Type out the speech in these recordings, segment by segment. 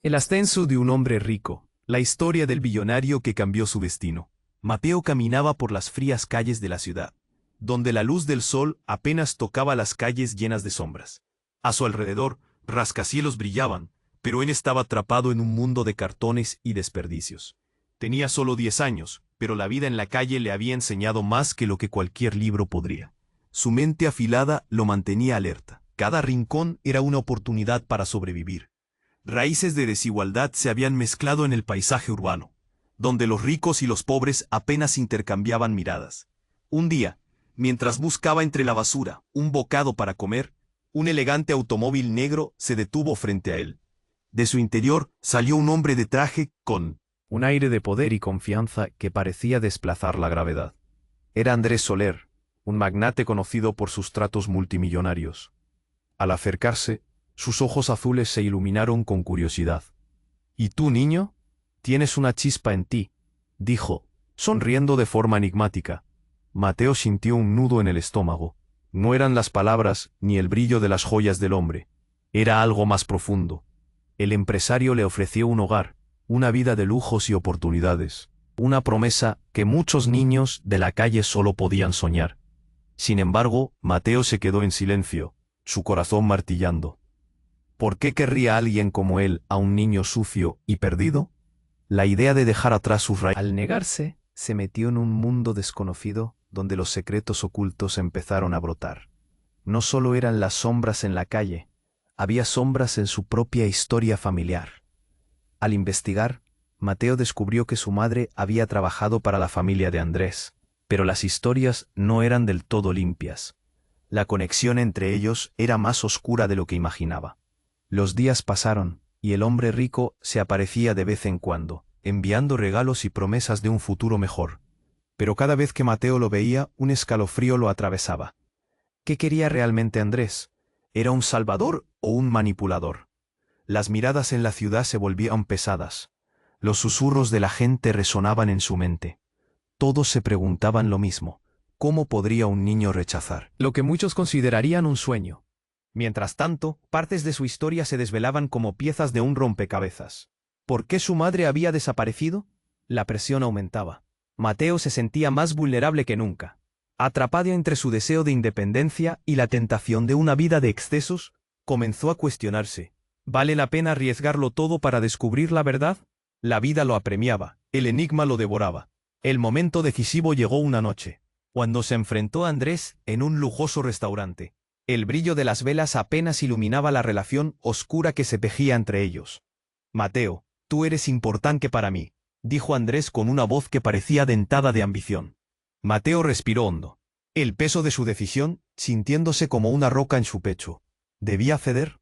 El ascenso de un hombre rico, la historia del billonario que cambió su destino. Mateo caminaba por las frías calles de la ciudad, donde la luz del sol apenas tocaba las calles llenas de sombras. A su alrededor, rascacielos brillaban, pero él estaba atrapado en un mundo de cartones y desperdicios. Tenía solo 10 años, pero la vida en la calle le había enseñado más que lo que cualquier libro podría. Su mente afilada lo mantenía alerta. Cada rincón era una oportunidad para sobrevivir. Raíces de desigualdad se habían mezclado en el paisaje urbano, donde los ricos y los pobres apenas intercambiaban miradas. Un día, mientras buscaba entre la basura un bocado para comer, un elegante automóvil negro se detuvo frente a él. De su interior salió un hombre de traje con un aire de poder y confianza que parecía desplazar la gravedad. Era Andrés Soler, un magnate conocido por sus tratos multimillonarios. Al acercarse, sus ojos azules se iluminaron con curiosidad. «¿Y tú, niño? Tienes una chispa en ti», dijo, sonriendo de forma enigmática. Mateo sintió un nudo en el estómago. No eran las palabras ni el brillo de las joyas del hombre. Era algo más profundo. El empresario le ofreció un hogar, una vida de lujos y oportunidades, una promesa que muchos niños de la calle solo podían soñar. Sin embargo, Mateo se quedó en silencio, su corazón martillando. ¿Por qué querría alguien como él a un niño sucio y perdido? La idea de dejar atrás sus raíces. Al negarse, se metió en un mundo desconocido donde los secretos ocultos empezaron a brotar. No solo eran las sombras en la calle, había sombras en su propia historia familiar. Al investigar, Mateo descubrió que su madre había trabajado para la familia de Andrés, pero las historias no eran del todo limpias. La conexión entre ellos era más oscura de lo que imaginaba. Los días pasaron, y el hombre rico se aparecía de vez en cuando, enviando regalos y promesas de un futuro mejor. Pero cada vez que Mateo lo veía, un escalofrío lo atravesaba. ¿Qué quería realmente Andrés? ¿Era un salvador o un manipulador? Las miradas en la ciudad se volvían pesadas. Los susurros de la gente resonaban en su mente. Todos se preguntaban lo mismo. ¿Cómo podría un niño rechazar lo que muchos considerarían un sueño? Mientras tanto, partes de su historia se desvelaban como piezas de un rompecabezas. ¿Por qué su madre había desaparecido? La presión aumentaba. Mateo se sentía más vulnerable que nunca. Atrapado entre su deseo de independencia y la tentación de una vida de excesos, comenzó a cuestionarse. ¿Vale la pena arriesgarlo todo para descubrir la verdad? La vida lo apremiaba, el enigma lo devoraba. El momento decisivo llegó una noche, cuando se enfrentó a Andrés en un lujoso restaurante. El brillo de las velas apenas iluminaba la relación oscura que se tejía entre ellos. «Mateo, tú eres importante para mí», dijo Andrés con una voz que parecía dentada de ambición. Mateo respiró hondo. El peso de su decisión, sintiéndose como una roca en su pecho. ¿Debía ceder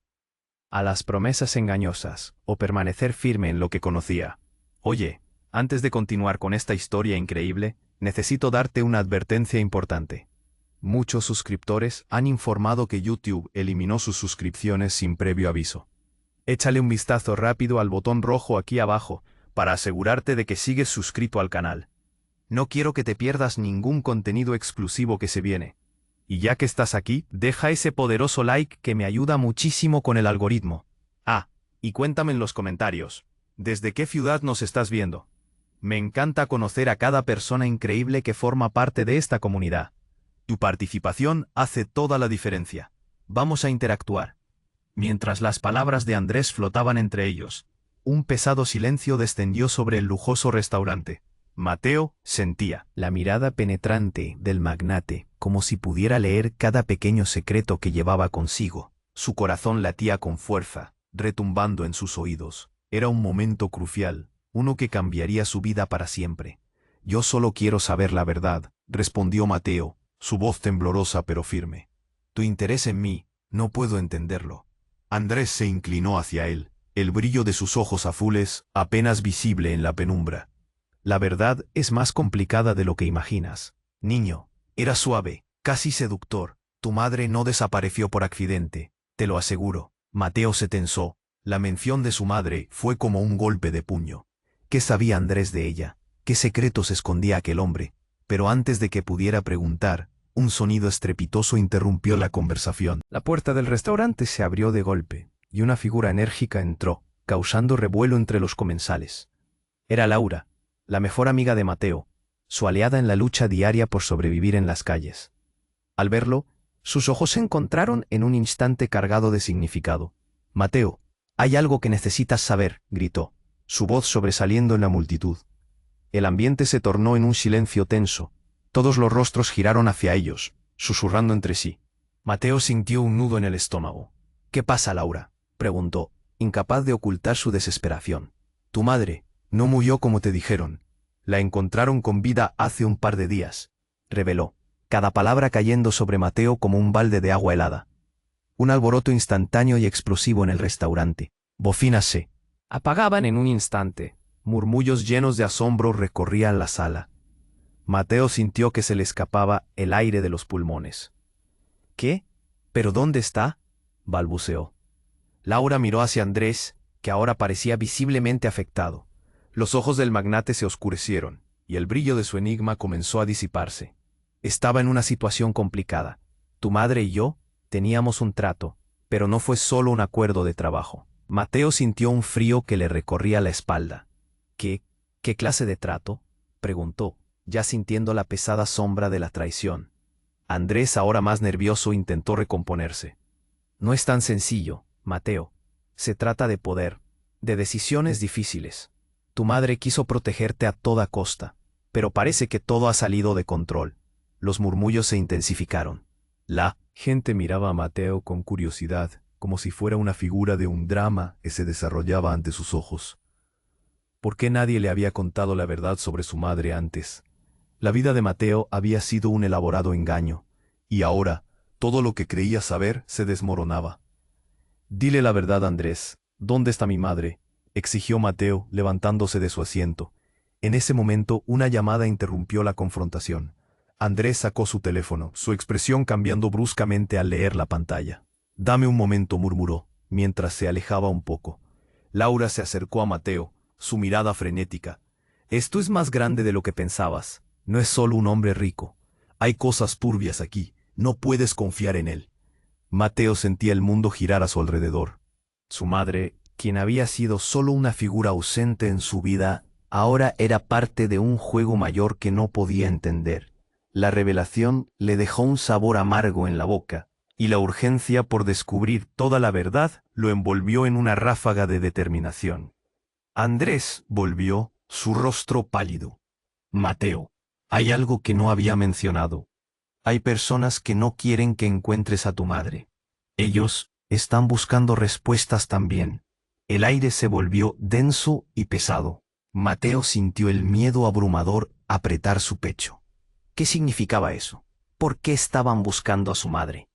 a las promesas engañosas o permanecer firme en lo que conocía? «Oye, antes de continuar con esta historia increíble, necesito darte una advertencia importante. Muchos suscriptores han informado que YouTube eliminó sus suscripciones sin previo aviso. Échale un vistazo rápido al botón rojo aquí abajo para asegurarte de que sigues suscrito al canal. No quiero que te pierdas ningún contenido exclusivo que se viene. Y ya que estás aquí, deja ese poderoso like que me ayuda muchísimo con el algoritmo. Ah, y cuéntame en los comentarios, ¿desde qué ciudad nos estás viendo? Me encanta conocer a cada persona increíble que forma parte de esta comunidad. Tu participación hace toda la diferencia. Vamos a interactuar. Mientras las palabras de Andrés flotaban entre ellos, un pesado silencio descendió sobre el lujoso restaurante. Mateo sentía la mirada penetrante del magnate, como si pudiera leer cada pequeño secreto que llevaba consigo. Su corazón latía con fuerza, retumbando en sus oídos. Era un momento crucial, uno que cambiaría su vida para siempre. «Yo solo quiero saber la verdad», respondió Mateo, su voz temblorosa pero firme. «Tu interés en mí, no puedo entenderlo». Andrés se inclinó hacia él, el brillo de sus ojos azules apenas visible en la penumbra. «La verdad es más complicada de lo que imaginas. Niño», era suave, casi seductor. «Tu madre no desapareció por accidente, te lo aseguro». Mateo se tensó. La mención de su madre fue como un golpe de puño. ¿Qué sabía Andrés de ella? ¿Qué secretos escondía aquel hombre? Pero antes de que pudiera preguntar, un sonido estrepitoso interrumpió la conversación. La puerta del restaurante se abrió de golpe, y una figura enérgica entró. causando revuelo entre los comensales. Era Laura, la mejor amiga de Mateo, su aliada en la lucha diaria por sobrevivir en las calles. Al verlo, sus ojos se encontraron en un instante cargado de significado. «Mateo, hay algo que necesitas saber», gritó, su voz sobresaliendo en la multitud. El ambiente se tornó en un silencio tenso. Todos los rostros giraron hacia ellos, susurrando entre sí. Mateo sintió un nudo en el estómago. «¿Qué pasa, Laura?», preguntó, incapaz de ocultar su desesperación. «Tu madre no murió como te dijeron. La encontraron con vida hace un par de días», reveló, cada palabra cayendo sobre Mateo como un balde de agua helada. Un alboroto instantáneo y explosivo en el restaurante. Bocinas se apagaban en un instante. Murmullos llenos de asombro recorrían la sala. Mateo sintió que se le escapaba el aire de los pulmones. «¿Qué? ¿Pero dónde está?», balbuceó. Laura miró hacia Andrés, que ahora parecía visiblemente afectado. Los ojos del magnate se oscurecieron, y el brillo de su enigma comenzó a disiparse. «Estaba en una situación complicada. Tu madre y yo teníamos un trato, pero no fue solo un acuerdo de trabajo». Mateo sintió un frío que le recorría la espalda. ¿Qué clase de trato?», preguntó, ya sintiendo la pesada sombra de la traición. Andrés, ahora más nervioso, intentó recomponerse. «No es tan sencillo, Mateo. Se trata de poder, de decisiones difíciles. Tu madre quiso protegerte a toda costa, pero parece que todo ha salido de control». Los murmullos se intensificaron. La gente miraba a Mateo con curiosidad, como si fuera una figura de un drama que se desarrollaba ante sus ojos. ¿Por qué nadie le había contado la verdad sobre su madre antes? La vida de Mateo había sido un elaborado engaño, y ahora todo lo que creía saber se desmoronaba. «Dile la verdad, Andrés. ¿Dónde está mi madre?», exigió Mateo, levantándose de su asiento. En ese momento, una llamada interrumpió la confrontación. Andrés sacó su teléfono, su expresión cambiando bruscamente al leer la pantalla. «Dame un momento», murmuró, mientras se alejaba un poco. Laura se acercó a Mateo, su mirada frenética. «Esto es más grande de lo que pensabas. No es solo un hombre rico. Hay cosas turbias aquí. No puedes confiar en él». Mateo sentía el mundo girar a su alrededor. Su madre, quien había sido solo una figura ausente en su vida, ahora era parte de un juego mayor que no podía entender. La revelación le dejó un sabor amargo en la boca, y la urgencia por descubrir toda la verdad lo envolvió en una ráfaga de determinación. Andrés volvió, su rostro pálido. «Mateo, hay algo que no había mencionado. Hay personas que no quieren que encuentres a tu madre. Ellos están buscando respuestas también». El aire se volvió denso y pesado. Mateo sintió el miedo abrumador apretar su pecho. ¿Qué significaba eso? ¿Por qué estaban buscando a su madre?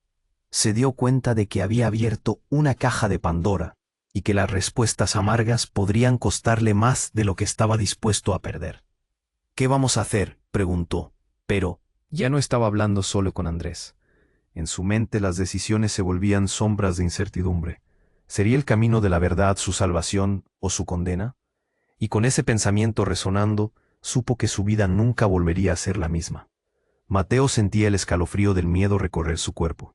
Se dio cuenta de que había abierto una caja de Pandora, y que las respuestas amargas podrían costarle más de lo que estaba dispuesto a perder. «¿Qué vamos a hacer?», preguntó, pero ya no estaba hablando solo con Andrés. En su mente las decisiones se volvían sombras de incertidumbre. ¿Sería el camino de la verdad su salvación o su condena? Y con ese pensamiento resonando, supo que su vida nunca volvería a ser la misma. Mateo sentía el escalofrío del miedo recorrer su cuerpo.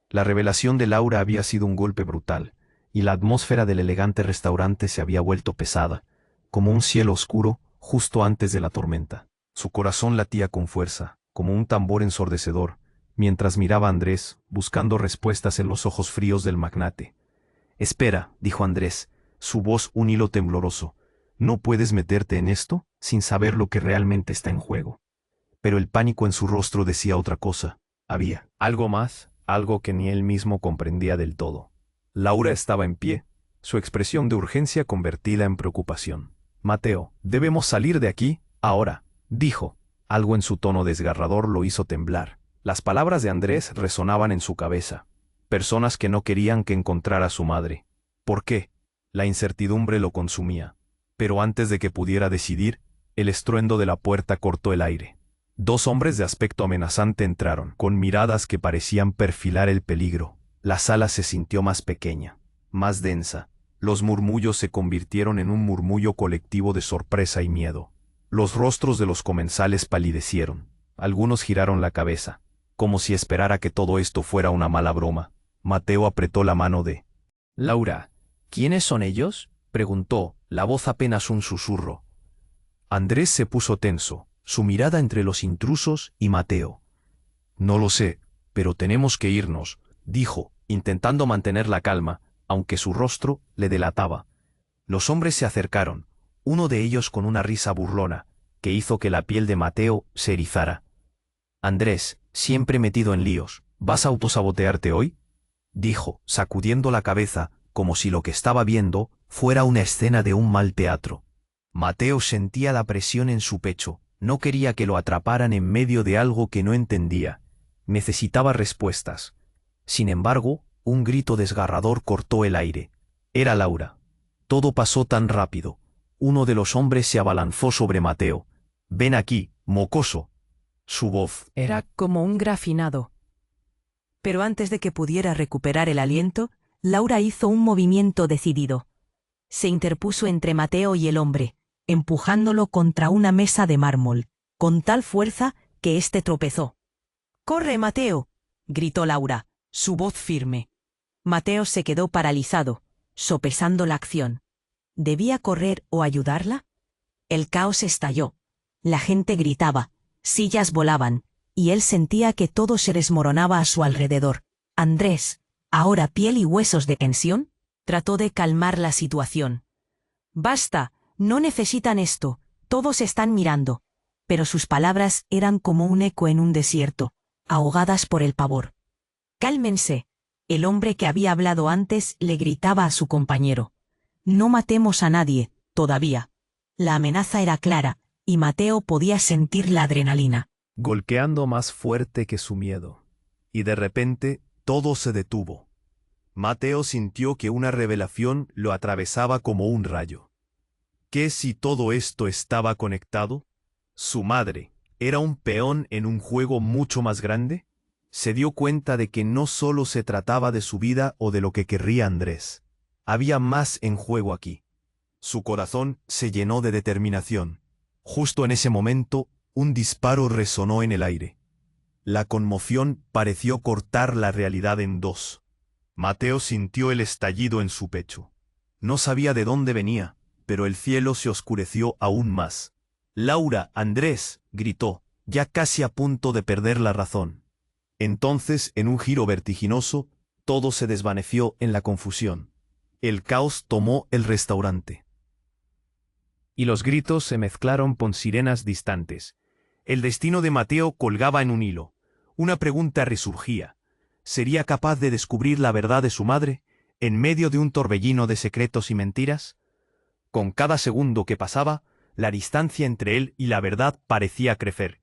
La revelación de Laura había sido un golpe brutal, y la atmósfera del elegante restaurante se había vuelto pesada, como un cielo oscuro justo antes de la tormenta. Su corazón latía con fuerza, como un tambor ensordecedor, mientras miraba a Andrés, buscando respuestas en los ojos fríos del magnate. «Espera», dijo Andrés, su voz un hilo tembloroso. «¿No puedes meterte en esto sin saber lo que realmente está en juego?». Pero el pánico en su rostro decía otra cosa. Había algo más, algo que ni él mismo comprendía del todo. Laura estaba en pie, su expresión de urgencia convertida en preocupación. «Mateo, debemos salir de aquí, ahora», dijo. Algo en su tono desgarrador lo hizo temblar. Las palabras de Andrés resonaban en su cabeza. Personas que no querían que encontrara a su madre. ¿Por qué? La incertidumbre lo consumía. Pero antes de que pudiera decidir, el estruendo de la puerta cortó el aire. Dos hombres de aspecto amenazante entraron, con miradas que parecían perfilar el peligro. La sala se sintió más pequeña, más densa. Los murmullos se convirtieron en un murmullo colectivo de sorpresa y miedo. Los rostros de los comensales palidecieron. Algunos giraron la cabeza, como si esperara que todo esto fuera una mala broma. Mateo apretó la mano de Laura. «¿Quiénes son ellos?», preguntó, la voz apenas un susurro. Andrés se puso tenso, su mirada entre los intrusos y Mateo. No lo sé, pero tenemos que irnos, dijo, intentando mantener la calma, aunque su rostro le delataba. Los hombres se acercaron, uno de ellos con una risa burlona, que hizo que la piel de Mateo se erizara. Andrés, siempre metido en líos, ¿vas a autosabotearte hoy?, dijo, sacudiendo la cabeza, como si lo que estaba viendo fuera una escena de un mal teatro. Mateo sentía la presión en su pecho, no quería que lo atraparan en medio de algo que no entendía. Necesitaba respuestas. Sin embargo, un grito desgarrador cortó el aire. Era Laura. Todo pasó tan rápido. Uno de los hombres se abalanzó sobre Mateo. «Ven aquí, mocoso». Su voz era como un grafinado. Pero antes de que pudiera recuperar el aliento, Laura hizo un movimiento decidido. Se interpuso entre Mateo y el hombre, empujándolo contra una mesa de mármol, con tal fuerza que éste tropezó. «¡Corre, Mateo!», gritó Laura, su voz firme. Mateo se quedó paralizado, sopesando la acción. ¿Debía correr o ayudarla? El caos estalló. La gente gritaba, sillas volaban, y él sentía que todo se desmoronaba a su alrededor. Andrés, ahora piel y huesos de tensión, trató de calmar la situación. «Basta, no necesitan esto, todos están mirando». Pero sus palabras eran como un eco en un desierto, ahogadas por el pavor. «Cálmense», el hombre que había hablado antes le gritaba a su compañero. «No matemos a nadie, todavía». La amenaza era clara, y Mateo podía sentir la adrenalina golpeando más fuerte que su miedo. Y de repente, todo se detuvo. Mateo sintió que una revelación lo atravesaba como un rayo. ¿Qué si todo esto estaba conectado? ¿Su madre era un peón en un juego mucho más grande? Se dio cuenta de que no solo se trataba de su vida o de lo que querría Andrés. Había más en juego aquí. Su corazón se llenó de determinación. Justo en ese momento, un disparo resonó en el aire. La conmoción pareció cortar la realidad en dos. Mateo sintió el estallido en su pecho. No sabía de dónde venía, pero el cielo se oscureció aún más. «Laura, Andrés», gritó, ya casi a punto de perder la razón. Entonces, en un giro vertiginoso, todo se desvaneció en la confusión. El caos tomó el restaurante. Y los gritos se mezclaron con sirenas distantes. El destino de Mateo colgaba en un hilo. Una pregunta resurgía. ¿Sería capaz de descubrir la verdad de su madre, en medio de un torbellino de secretos y mentiras? Con cada segundo que pasaba, la distancia entre él y la verdad parecía crecer,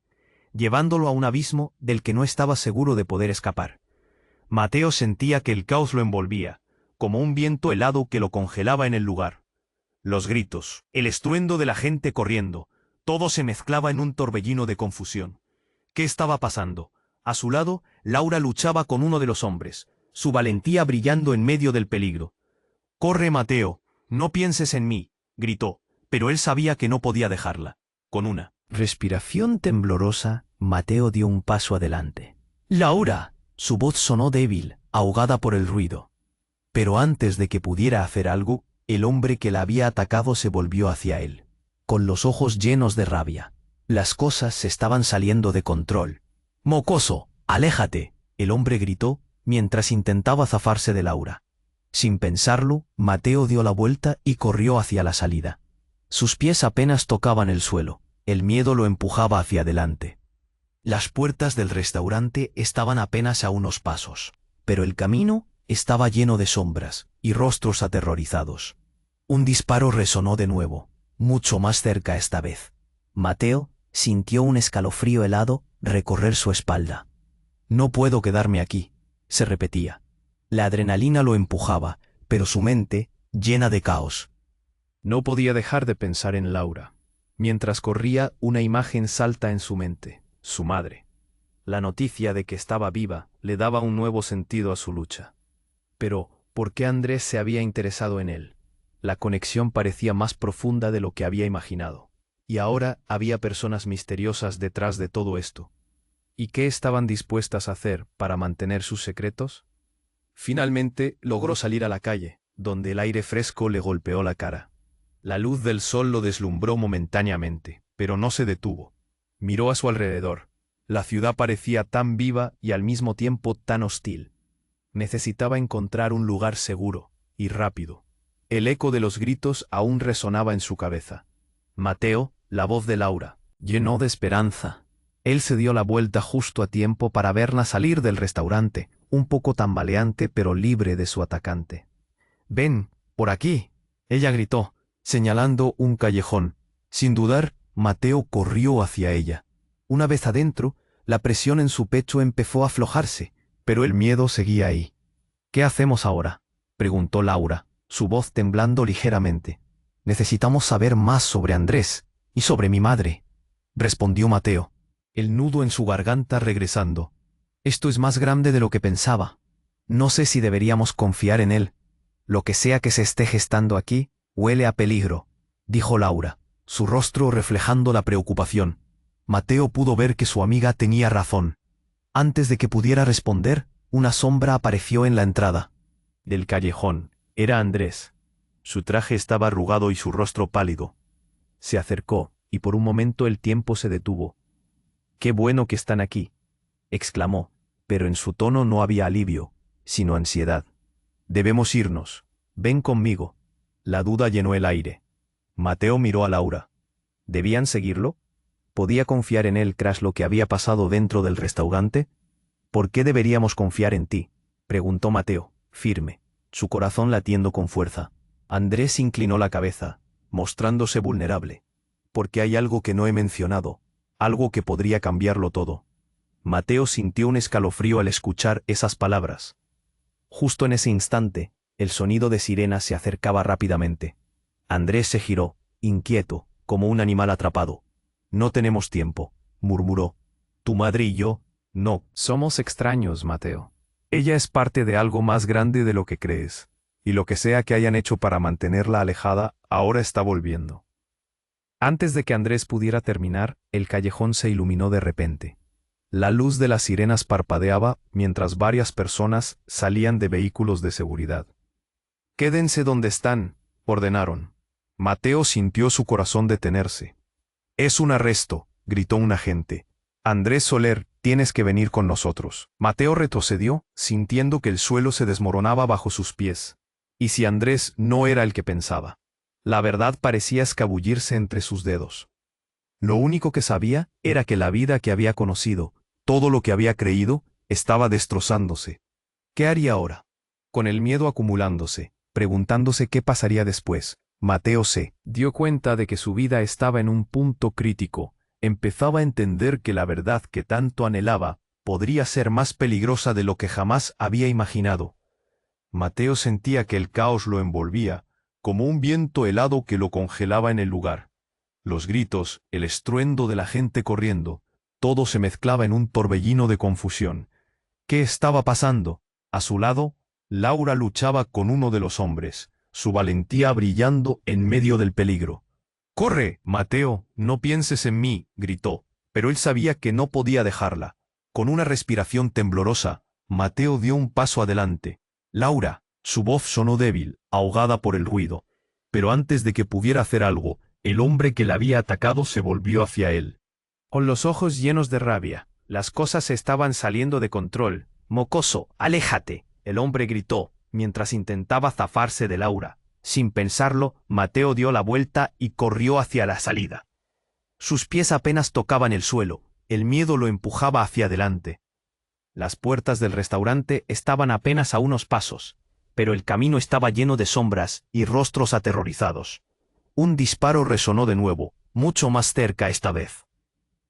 llevándolo a un abismo del que no estaba seguro de poder escapar. Mateo sentía que el caos lo envolvía, como un viento helado que lo congelaba en el lugar. Los gritos, el estruendo de la gente corriendo, todo se mezclaba en un torbellino de confusión. ¿Qué estaba pasando? A su lado, Laura luchaba con uno de los hombres, su valentía brillando en medio del peligro. «Corre, Mateo, no pienses en mí», gritó, pero él sabía que no podía dejarla. Con una respiración temblorosa, Mateo dio un paso adelante. «¡Laura!», su voz sonó débil, ahogada por el ruido. Pero antes de que pudiera hacer algo, el hombre que la había atacado se volvió hacia él, con los ojos llenos de rabia. Las cosas se estaban saliendo de control. «¡Mocoso, aléjate!», el hombre gritó, mientras intentaba zafarse de Laura. Sin pensarlo, Mateo dio la vuelta y corrió hacia la salida. Sus pies apenas tocaban el suelo, el miedo lo empujaba hacia adelante. Las puertas del restaurante estaban apenas a unos pasos, pero el camino estaba lleno de sombras y rostros aterrorizados. Un disparo resonó de nuevo, mucho más cerca esta vez. Mateo sintió un escalofrío helado recorrer su espalda. «No puedo quedarme aquí», se repetía. La adrenalina lo empujaba, pero su mente, llena de caos. No podía dejar de pensar en Laura. Mientras corría, una imagen salta en su mente, su madre. La noticia de que estaba viva le daba un nuevo sentido a su lucha. Pero, ¿por qué Andrés se había interesado en él? La conexión parecía más profunda de lo que había imaginado. Y ahora había personas misteriosas detrás de todo esto. ¿Y qué estaban dispuestas a hacer para mantener sus secretos? Finalmente logró salir a la calle, donde el aire fresco le golpeó la cara. La luz del sol lo deslumbró momentáneamente, pero no se detuvo. Miró a su alrededor. La ciudad parecía tan viva y al mismo tiempo tan hostil. Necesitaba encontrar un lugar seguro y rápido. El eco de los gritos aún resonaba en su cabeza. Mateo, la voz de Laura, llenó de esperanza. Él se dio la vuelta justo a tiempo para verla salir del restaurante, un poco tambaleante pero libre de su atacante. «Ven, por aquí», ella gritó, señalando un callejón. Sin dudar, Mateo corrió hacia ella. Una vez adentro, la presión en su pecho empezó a aflojarse, pero el miedo seguía ahí. «¿Qué hacemos ahora?», preguntó Laura, su voz temblando ligeramente. «Necesitamos saber más sobre Andrés y sobre mi madre», respondió Mateo, el nudo en su garganta regresando. «Esto es más grande de lo que pensaba. No sé si deberíamos confiar en él. Lo que sea que se esté gestando aquí, huele a peligro», dijo Laura, su rostro reflejando la preocupación. Mateo pudo ver que su amiga tenía razón. Antes de que pudiera responder, una sombra apareció en la entrada del callejón. Era Andrés. Su traje estaba arrugado y su rostro pálido. Se acercó, y por un momento el tiempo se detuvo. «Qué bueno que están aquí», exclamó, pero en su tono no había alivio, sino ansiedad. «Debemos irnos. Ven conmigo». La duda llenó el aire. Mateo miró a Laura. ¿Debían seguirlo? ¿Podía confiar en él tras lo que había pasado dentro del restaurante? «¿Por qué deberíamos confiar en ti?», preguntó Mateo, firme, su corazón latiendo con fuerza. Andrés inclinó la cabeza, mostrándose vulnerable. «Porque hay algo que no he mencionado, algo que podría cambiarlo todo». Mateo sintió un escalofrío al escuchar esas palabras. Justo en ese instante, el sonido de sirena se acercaba rápidamente. Andrés se giró, inquieto, como un animal atrapado. «No tenemos tiempo», murmuró. «Tu madre y yo, no, somos extraños, Mateo. Ella es parte de algo más grande de lo que crees, y lo que sea que hayan hecho para mantenerla alejada, ahora está volviendo». Antes de que Andrés pudiera terminar, el callejón se iluminó de repente. La luz de las sirenas parpadeaba mientras varias personas salían de vehículos de seguridad. «Quédense donde están», ordenaron. Mateo sintió su corazón detenerse. «Es un arresto», gritó un agente. «Andrés Soler, tienes que venir con nosotros». Mateo retrocedió, sintiendo que el suelo se desmoronaba bajo sus pies. ¿Y si Andrés no era el que pensaba? La verdad parecía escabullirse entre sus dedos. Lo único que sabía era que la vida que había conocido, todo lo que había creído, estaba destrozándose. ¿Qué haría ahora? Con el miedo acumulándose, preguntándose qué pasaría después, Mateo se dio cuenta de que su vida estaba en un punto crítico. Empezaba a entender que la verdad que tanto anhelaba podría ser más peligrosa de lo que jamás había imaginado. Mateo sentía que el caos lo envolvía, como un viento helado que lo congelaba en el lugar. Los gritos, el estruendo de la gente corriendo, todo se mezclaba en un torbellino de confusión. ¿Qué estaba pasando? A su lado, Laura luchaba con uno de los hombres, su valentía brillando en medio del peligro. «¡Corre, Mateo! No pienses en mí», gritó, pero él sabía que no podía dejarla. Con una respiración temblorosa, Mateo dio un paso adelante. «Laura», su voz sonó débil, ahogada por el ruido. Pero antes de que pudiera hacer algo, el hombre que la había atacado se volvió hacia él. Con los ojos llenos de rabia, las cosas estaban saliendo de control. «Mocoso, aléjate», el hombre gritó, mientras intentaba zafarse de Laura. Sin pensarlo, Mateo dio la vuelta y corrió hacia la salida. Sus pies apenas tocaban el suelo, el miedo lo empujaba hacia adelante. Las puertas del restaurante estaban apenas a unos pasos, pero el camino estaba lleno de sombras y rostros aterrorizados. Un disparo resonó de nuevo, mucho más cerca esta vez.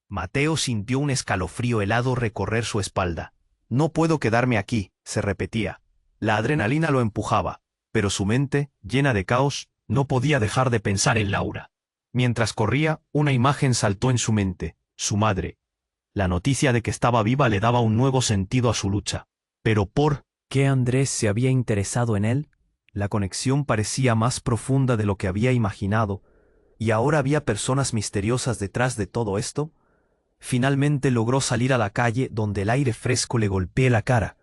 Mateo sintió un escalofrío helado recorrer su espalda. «No puedo quedarme aquí», se repetía. La adrenalina lo empujaba, pero su mente, llena de caos, no podía dejar de pensar en Laura. Mientras corría, una imagen saltó en su mente, su madre. La noticia de que estaba viva le daba un nuevo sentido a su lucha. Pero ¿por qué Andrés se había interesado en él? La conexión parecía más profunda de lo que había imaginado, y ahora había personas misteriosas detrás de todo esto. Finalmente logró salir a la calle donde el aire fresco le golpeó la cara.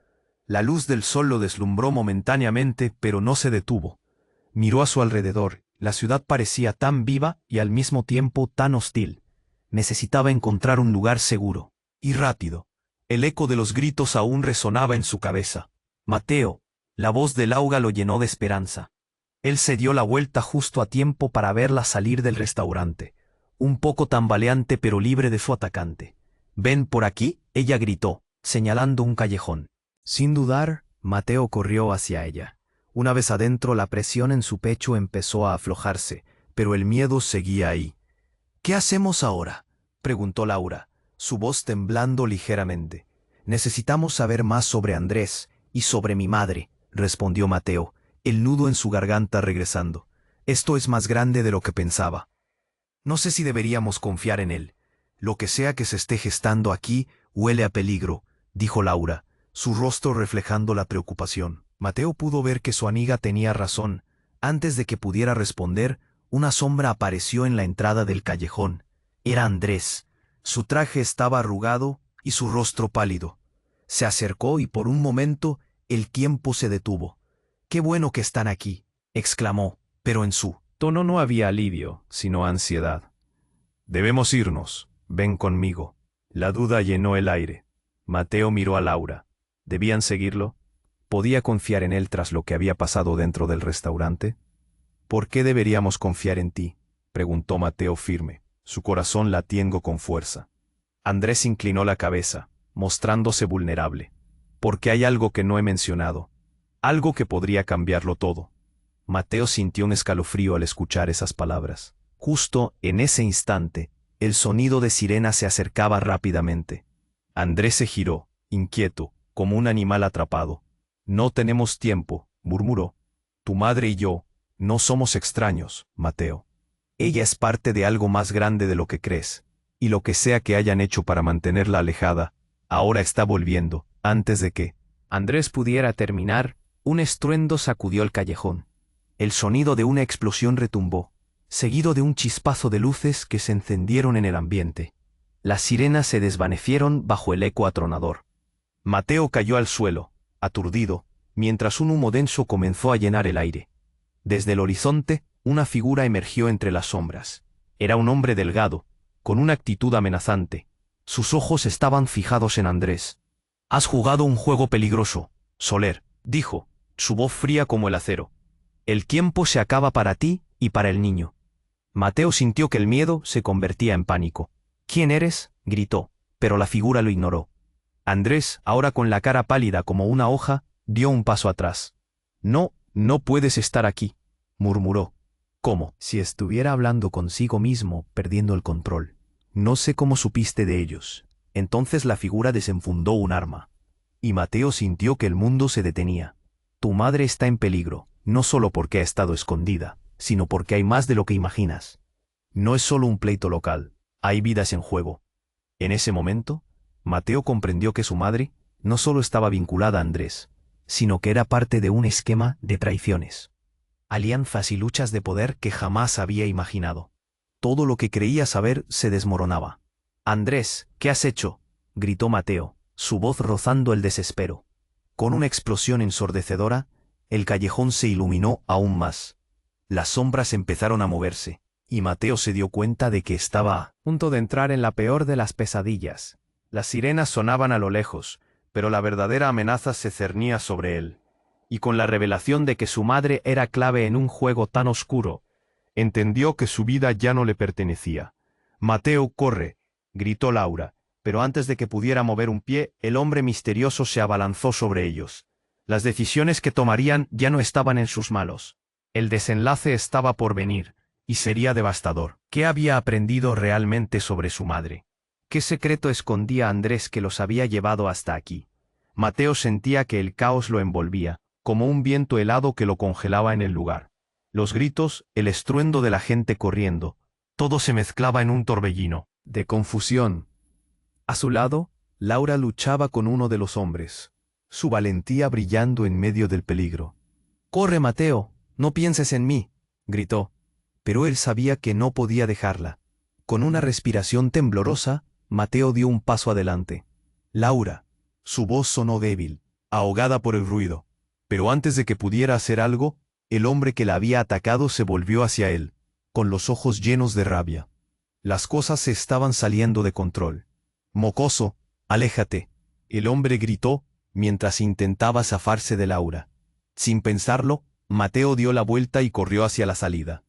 La luz del sol lo deslumbró momentáneamente, pero no se detuvo. Miró a su alrededor. La ciudad parecía tan viva y al mismo tiempo tan hostil. Necesitaba encontrar un lugar seguro. Y rápido. El eco de los gritos aún resonaba en su cabeza. Mateo. La voz del Lauga lo llenó de esperanza. Él se dio la vuelta justo a tiempo para verla salir del restaurante. Un poco tambaleante pero libre de su atacante. «Ven por aquí», ella gritó, señalando un callejón. Sin dudar, Mateo corrió hacia ella. Una vez adentro, la presión en su pecho empezó a aflojarse, pero el miedo seguía ahí. «¿Qué hacemos ahora?», preguntó Laura, su voz temblando ligeramente. «Necesitamos saber más sobre Andrés y sobre mi madre», respondió Mateo, el nudo en su garganta regresando. «Esto es más grande de lo que pensaba. No sé si deberíamos confiar en él. Lo que sea que se esté gestando aquí huele a peligro», dijo Laura, su rostro reflejando la preocupación. Mateo pudo ver que su amiga tenía razón. Antes de que pudiera responder, una sombra apareció en la entrada del callejón. Era Andrés. Su traje estaba arrugado y su rostro pálido. Se acercó y por un momento el tiempo se detuvo. «Qué bueno que están aquí», exclamó, pero en su tono no había alivio, sino ansiedad. «Debemos irnos. Ven conmigo». La duda llenó el aire. Mateo miró a Laura. ¿Debían seguirlo? ¿Podía confiar en él tras lo que había pasado dentro del restaurante? «¿Por qué deberíamos confiar en ti?», preguntó Mateo firme, su corazón latiendo con fuerza. Andrés inclinó la cabeza, mostrándose vulnerable. «Porque hay algo que no he mencionado. Algo que podría cambiarlo todo». Mateo sintió un escalofrío al escuchar esas palabras. Justo en ese instante, el sonido de sirena se acercaba rápidamente. Andrés se giró, inquieto, como un animal atrapado. «No tenemos tiempo», murmuró. «Tu madre y yo no somos extraños, Mateo. Ella es parte de algo más grande de lo que crees, y lo que sea que hayan hecho para mantenerla alejada, ahora está volviendo». Antes de que Andrés pudiera terminar, un estruendo sacudió el callejón. El sonido de una explosión retumbó, seguido de un chispazo de luces que se encendieron en el ambiente. Las sirenas se desvanecieron bajo el eco atronador. Mateo cayó al suelo, aturdido, mientras un humo denso comenzó a llenar el aire. Desde el horizonte, una figura emergió entre las sombras. Era un hombre delgado, con una actitud amenazante. Sus ojos estaban fijados en Andrés. «Has jugado un juego peligroso, Soler», dijo, su voz fría como el acero. «El tiempo se acaba para ti y para el niño». Mateo sintió que el miedo se convertía en pánico. «¿Quién eres?», gritó, pero la figura lo ignoró. Andrés, ahora con la cara pálida como una hoja, dio un paso atrás. No puedes estar aquí», murmuró, como si estuviera hablando consigo mismo, perdiendo el control. «No sé cómo supiste de ellos». Entonces la figura desenfundó un arma. Y Mateo sintió que el mundo se detenía. «Tu madre está en peligro, no solo porque ha estado escondida, sino porque hay más de lo que imaginas. No es solo un pleito local, hay vidas en juego». En ese momento, Mateo comprendió que su madre no solo estaba vinculada a Andrés, sino que era parte de un esquema de traiciones, alianzas y luchas de poder que jamás había imaginado. Todo lo que creía saber se desmoronaba. «Andrés, ¿qué has hecho?», gritó Mateo, su voz rozando el desespero. Con una explosión ensordecedora, el callejón se iluminó aún más. Las sombras empezaron a moverse, y Mateo se dio cuenta de que estaba a punto de entrar en la peor de las pesadillas. Las sirenas sonaban a lo lejos, pero la verdadera amenaza se cernía sobre él. Y con la revelación de que su madre era clave en un juego tan oscuro, entendió que su vida ya no le pertenecía. «Mateo, corre», gritó Laura, pero antes de que pudiera mover un pie, el hombre misterioso se abalanzó sobre ellos. Las decisiones que tomarían ya no estaban en sus manos. El desenlace estaba por venir, y sería devastador. ¿Qué había aprendido realmente sobre su madre? ¿Qué secreto escondía Andrés que los había llevado hasta aquí? Mateo sentía que el caos lo envolvía, como un viento helado que lo congelaba en el lugar. Los gritos, el estruendo de la gente corriendo, todo se mezclaba en un torbellino de confusión. A su lado, Laura luchaba con uno de los hombres, su valentía brillando en medio del peligro. «Corre, Mateo, no pienses en mí», gritó, pero él sabía que no podía dejarla. Con una respiración temblorosa, Mateo dio un paso adelante. «Laura». Su voz sonó débil, ahogada por el ruido. Pero antes de que pudiera hacer algo, El hombre que la había atacado se volvió hacia él, con los ojos llenos de rabia. Las cosas se estaban saliendo de control. «Mocoso, aléjate», el hombre gritó, mientras intentaba zafarse de Laura. Sin pensarlo, Mateo dio la vuelta y corrió hacia la salida.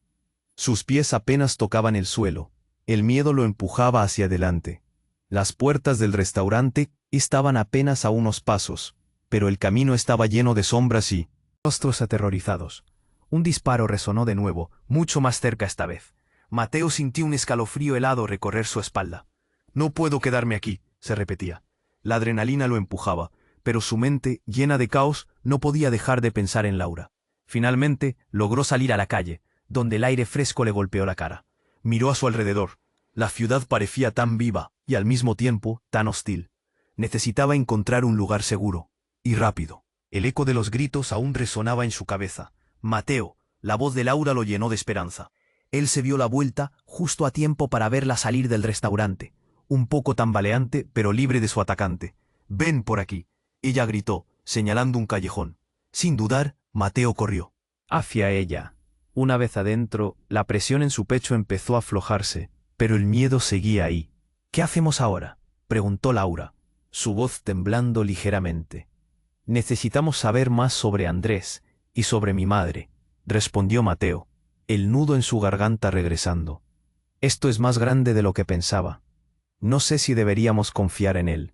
Sus pies apenas tocaban el suelo. El miedo lo empujaba hacia adelante. Las puertas del restaurante estaban apenas a unos pasos, pero el camino estaba lleno de sombras y rostros aterrorizados. Un disparo resonó de nuevo, mucho más cerca esta vez. Mateo sintió un escalofrío helado recorrer su espalda. «No puedo quedarme aquí», se repetía. La adrenalina lo empujaba, pero su mente, llena de caos, no podía dejar de pensar en Laura. Finalmente, logró salir a la calle, donde el aire fresco le golpeó la cara. Miró a su alrededor. La ciudad parecía tan viva, y al mismo tiempo, tan hostil. Necesitaba encontrar un lugar seguro. Y rápido. El eco de los gritos aún resonaba en su cabeza. «Mateo», la voz de Laura lo llenó de esperanza. Él se dio la vuelta, justo a tiempo para verla salir del restaurante. Un poco tambaleante, pero libre de su atacante. «Ven por aquí», ella gritó, señalando un callejón. Sin dudar, Mateo corrió hacia ella. Una vez adentro, la presión en su pecho empezó a aflojarse, pero el miedo seguía ahí. «¿Qué hacemos ahora?», preguntó Laura, su voz temblando ligeramente. «Necesitamos saber más sobre Andrés y sobre mi madre», respondió Mateo, el nudo en su garganta regresando. «Esto es más grande de lo que pensaba. No sé si deberíamos confiar en él.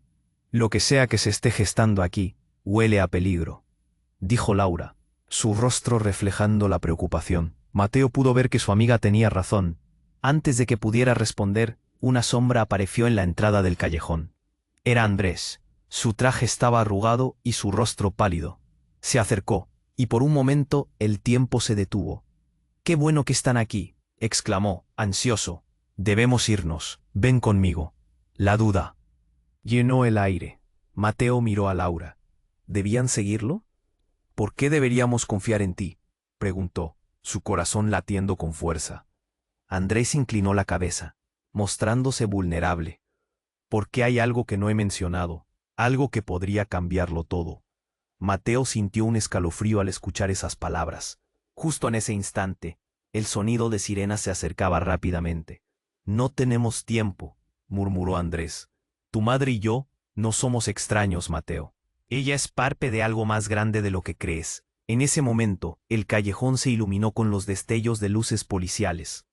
Lo que sea que se esté gestando aquí, huele a peligro», dijo Laura, su rostro reflejando la preocupación. Mateo pudo ver que su amiga tenía razón. Antes de que pudiera responder, una sombra apareció en la entrada del callejón. Era Andrés. Su traje estaba arrugado y su rostro pálido. Se acercó, y por un momento el tiempo se detuvo. «Qué bueno que están aquí», exclamó, ansioso. «Debemos irnos. Ven conmigo». La duda llenó el aire. Mateo miró a Laura. ¿Debían seguirlo? «¿Por qué deberíamos confiar en ti?», preguntó, su corazón latiendo con fuerza. Andrés inclinó la cabeza, mostrándose vulnerable. «Porque hay algo que no he mencionado, algo que podría cambiarlo todo». Mateo sintió un escalofrío al escuchar esas palabras. Justo en ese instante, el sonido de sirenas se acercaba rápidamente. «No tenemos tiempo», murmuró Andrés. «Tu madre y yo no somos extraños, Mateo. Ella es parte de algo más grande de lo que crees». En ese momento, el callejón se iluminó con los destellos de luces policiales.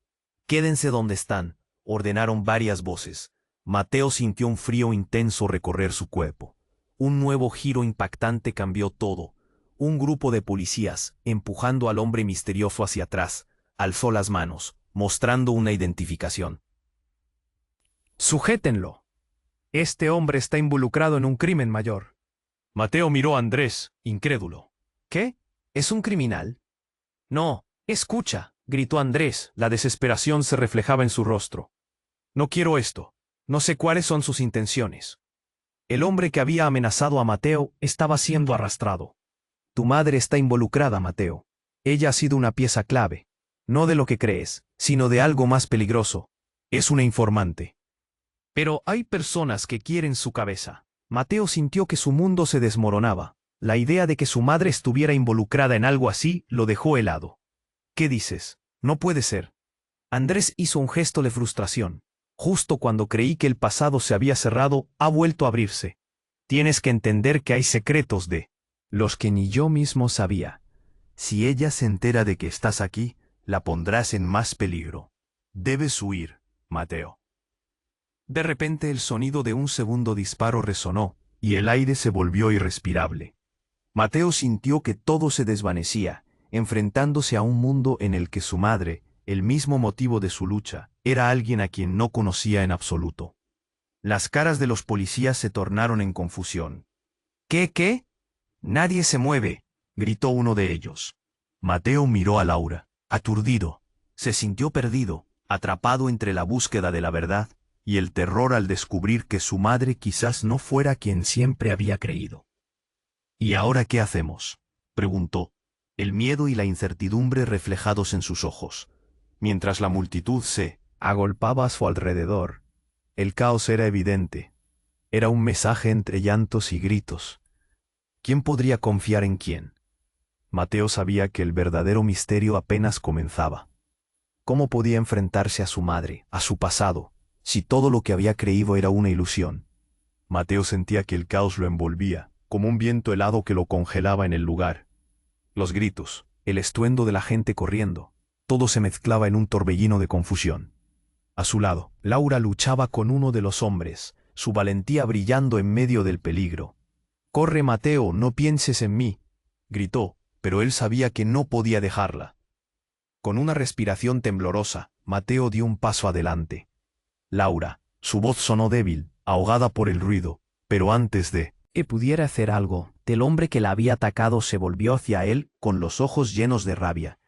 «Quédense donde están», ordenaron varias voces. Mateo sintió un frío intenso recorrer su cuerpo. Un nuevo giro impactante cambió todo. Un grupo de policías, empujando al hombre misterioso hacia atrás, alzó las manos, mostrando una identificación. «Sujétenlo. Este hombre está involucrado en un crimen mayor». Mateo miró a Andrés, incrédulo. «¿Qué? ¿Es un criminal?». «No, escucha», gritó Andrés, la desesperación se reflejaba en su rostro. «No quiero esto. No sé cuáles son sus intenciones». El hombre que había amenazado a Mateo estaba siendo arrastrado. «Tu madre está involucrada, Mateo. Ella ha sido una pieza clave. No de lo que crees, sino de algo más peligroso. Es una informante». «Pero hay personas que quieren su cabeza». Mateo sintió que su mundo se desmoronaba. La idea de que su madre estuviera involucrada en algo así lo dejó helado. «¿Qué dices? No puede ser». Andrés hizo un gesto de frustración. «Justo cuando creí que el pasado se había cerrado, ha vuelto a abrirse. Tienes que entender que hay secretos de los que ni yo mismo sabía. Si ella se entera de que estás aquí, la pondrás en más peligro. Debes huir, Mateo». De repente el sonido de un segundo disparo resonó, y el aire se volvió irrespirable. Mateo sintió que todo se desvanecía, enfrentándose a un mundo en el que su madre, el mismo motivo de su lucha, era alguien a quien no conocía en absoluto. Las caras de los policías se tornaron en confusión. ¿Qué? «Nadie se mueve», gritó uno de ellos. Mateo miró a Laura, aturdido. Se sintió perdido, atrapado entre la búsqueda de la verdad y el terror al descubrir que su madre quizás no fuera quien siempre había creído. «¿Y ahora qué hacemos?», preguntó, el miedo y la incertidumbre reflejados en sus ojos. Mientras la multitud se agolpaba a su alrededor, el caos era evidente. Era un mensaje entre llantos y gritos. ¿Quién podría confiar en quién? Mateo sabía que el verdadero misterio apenas comenzaba. ¿Cómo podía enfrentarse a su madre, a su pasado, si todo lo que había creído era una ilusión? Mateo sentía que el caos lo envolvía, como un viento helado que lo congelaba en el lugar. Los gritos, el estruendo de la gente corriendo, todo se mezclaba en un torbellino de confusión. A su lado, Laura luchaba con uno de los hombres, su valentía brillando en medio del peligro. «Corre, Mateo, no pienses en mí», gritó, pero él sabía que no podía dejarla. Con una respiración temblorosa, Mateo dio un paso adelante. Laura, su voz sonó débil, ahogada por el ruido, pero antes de que pudiera hacer algo, el hombre que la había atacado se volvió hacia él con los ojos llenos de rabia.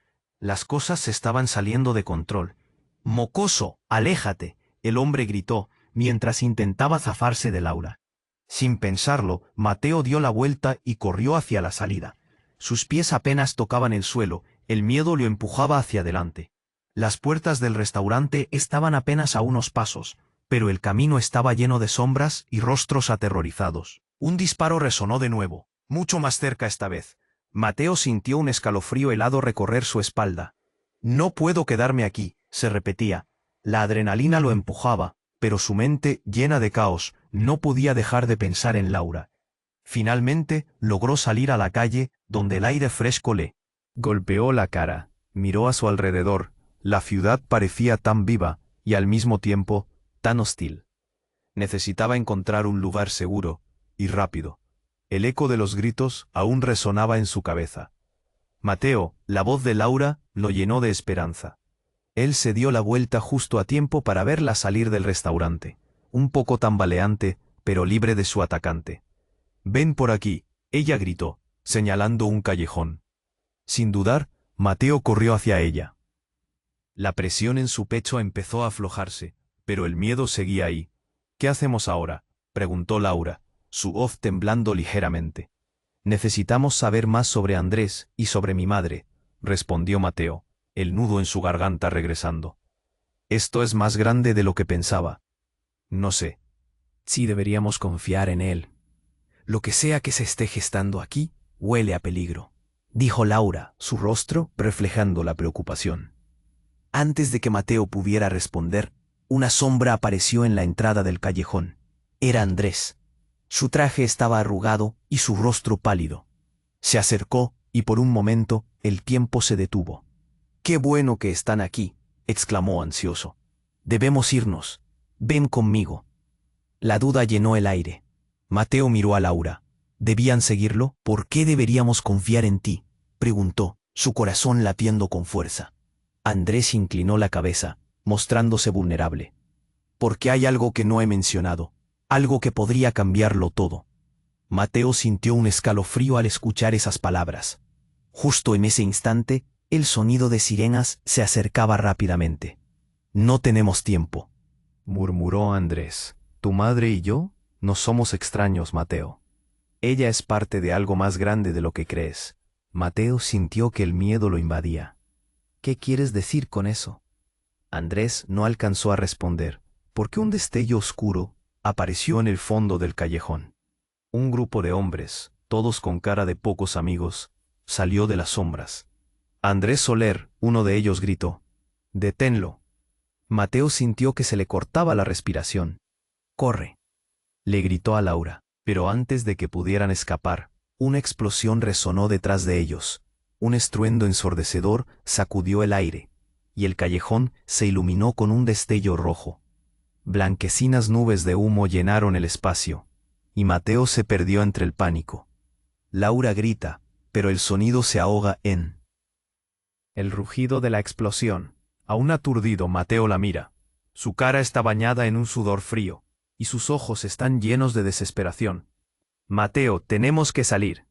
Las cosas se estaban saliendo de control. «¡Mocoso, aléjate!», el hombre gritó, mientras intentaba zafarse de Laura. Sin pensarlo, Mateo dio la vuelta y corrió hacia la salida. Sus pies apenas tocaban el suelo, el miedo lo empujaba hacia adelante. Las puertas del restaurante estaban apenas a unos pasos, pero el camino estaba lleno de sombras y rostros aterrorizados. Un disparo resonó de nuevo, mucho más cerca esta vez. Mateo sintió un escalofrío helado recorrer su espalda. «No puedo quedarme aquí», se repetía. La adrenalina lo empujaba, pero su mente, llena de caos, no podía dejar de pensar en Laura. Finalmente, logró salir a la calle, donde el aire fresco le golpeó la cara. Miró a su alrededor. La ciudad parecía tan viva, y al mismo tiempo, tan hostil. Necesitaba encontrar un lugar seguro, y rápido. El eco de los gritos aún resonaba en su cabeza. Mateo, la voz de Laura, lo llenó de esperanza. Él se dio la vuelta justo a tiempo para verla salir del restaurante, un poco tambaleante, pero libre de su atacante. «Ven por aquí», ella gritó, señalando un callejón. Sin dudar, Mateo corrió hacia ella. La presión en su pecho empezó a aflojarse, pero el miedo seguía ahí. «¿Qué hacemos ahora?», preguntó Laura, su voz temblando ligeramente. «Necesitamos saber más sobre Andrés y sobre mi madre», respondió Mateo, el nudo en su garganta regresando. «Esto es más grande de lo que pensaba. No sé si deberíamos confiar en él. Lo que sea que se esté gestando aquí, huele a peligro», dijo Laura, su rostro reflejando la preocupación. Antes de que Mateo pudiera responder, una sombra apareció en la entrada del callejón. Era Andrés. Su traje estaba arrugado y su rostro pálido. Se acercó y por un momento el tiempo se detuvo. «¡Qué bueno que están aquí!», exclamó ansioso. «Debemos irnos. Ven conmigo». La duda llenó el aire. Mateo miró a Laura. ¿Debían seguirlo? «¿Por qué deberíamos confiar en ti?», preguntó, su corazón latiendo con fuerza. Andrés inclinó la cabeza, mostrándose vulnerable. «Porque hay algo que no he mencionado, algo que podría cambiarlo todo». Mateo sintió un escalofrío al escuchar esas palabras. Justo en ese instante, el sonido de sirenas se acercaba rápidamente. «No tenemos tiempo», murmuró Andrés. «Tu madre y yo no somos extraños, Mateo. Ella es parte de algo más grande de lo que crees». Mateo sintió que el miedo lo invadía. «¿Qué quieres decir con eso?». Andrés no alcanzó a responder, porque un destello oscuro apareció en el fondo del callejón. Un grupo de hombres, todos con cara de pocos amigos, salió de las sombras. Andrés Soler, uno de ellos, gritó: «¡Deténlo!». Mateo sintió que se le cortaba la respiración. «¡Corre!», le gritó a Laura, pero antes de que pudieran escapar, una explosión resonó detrás de ellos. Un estruendo ensordecedor sacudió el aire, y el callejón se iluminó con un destello rojo. Blanquecinas nubes de humo llenaron el espacio, y Mateo se perdió entre el pánico. Laura grita, pero el sonido se ahoga en el rugido de la explosión. Aún aturdido, Mateo la mira. Su cara está bañada en un sudor frío, y sus ojos están llenos de desesperación. «Mateo, tenemos que salir».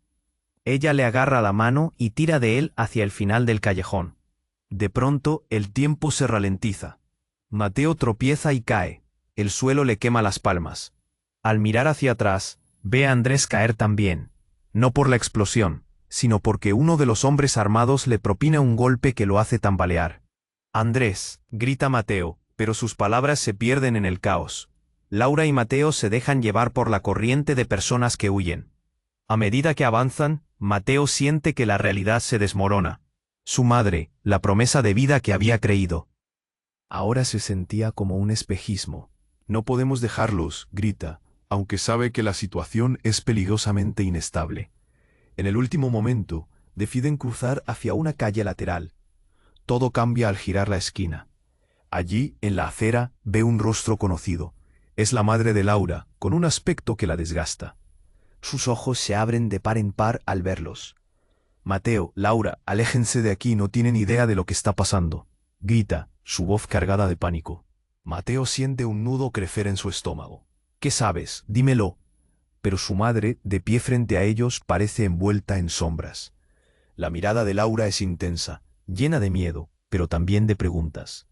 Ella le agarra la mano y tira de él hacia el final del callejón. De pronto, el tiempo se ralentiza. Mateo tropieza y cae. El suelo le quema las palmas. Al mirar hacia atrás, ve a Andrés caer también. No por la explosión, sino porque uno de los hombres armados le propina un golpe que lo hace tambalear. «Andrés», grita Mateo, pero sus palabras se pierden en el caos. Laura y Mateo se dejan llevar por la corriente de personas que huyen. A medida que avanzan, Mateo siente que la realidad se desmorona. Su madre, la promesa de vida que había creído, ahora se sentía como un espejismo. No podemos dejarlos, grita, aunque sabe que la situación es peligrosamente inestable. En el último momento, deciden cruzar hacia una calle lateral. Todo cambia al girar la esquina. Allí, en la acera, ve un rostro conocido. Es la madre de Laura, con un aspecto que la desgasta. Sus ojos se abren de par en par al verlos. Mateo, Laura, aléjense de aquí, no tienen idea de lo que está pasando. Grita, su voz cargada de pánico. Mateo siente un nudo crecer en su estómago. ¿Qué sabes? Dímelo. Pero su madre, de pie frente a ellos, parece envuelta en sombras. La mirada de Laura es intensa, llena de miedo, pero también de preguntas.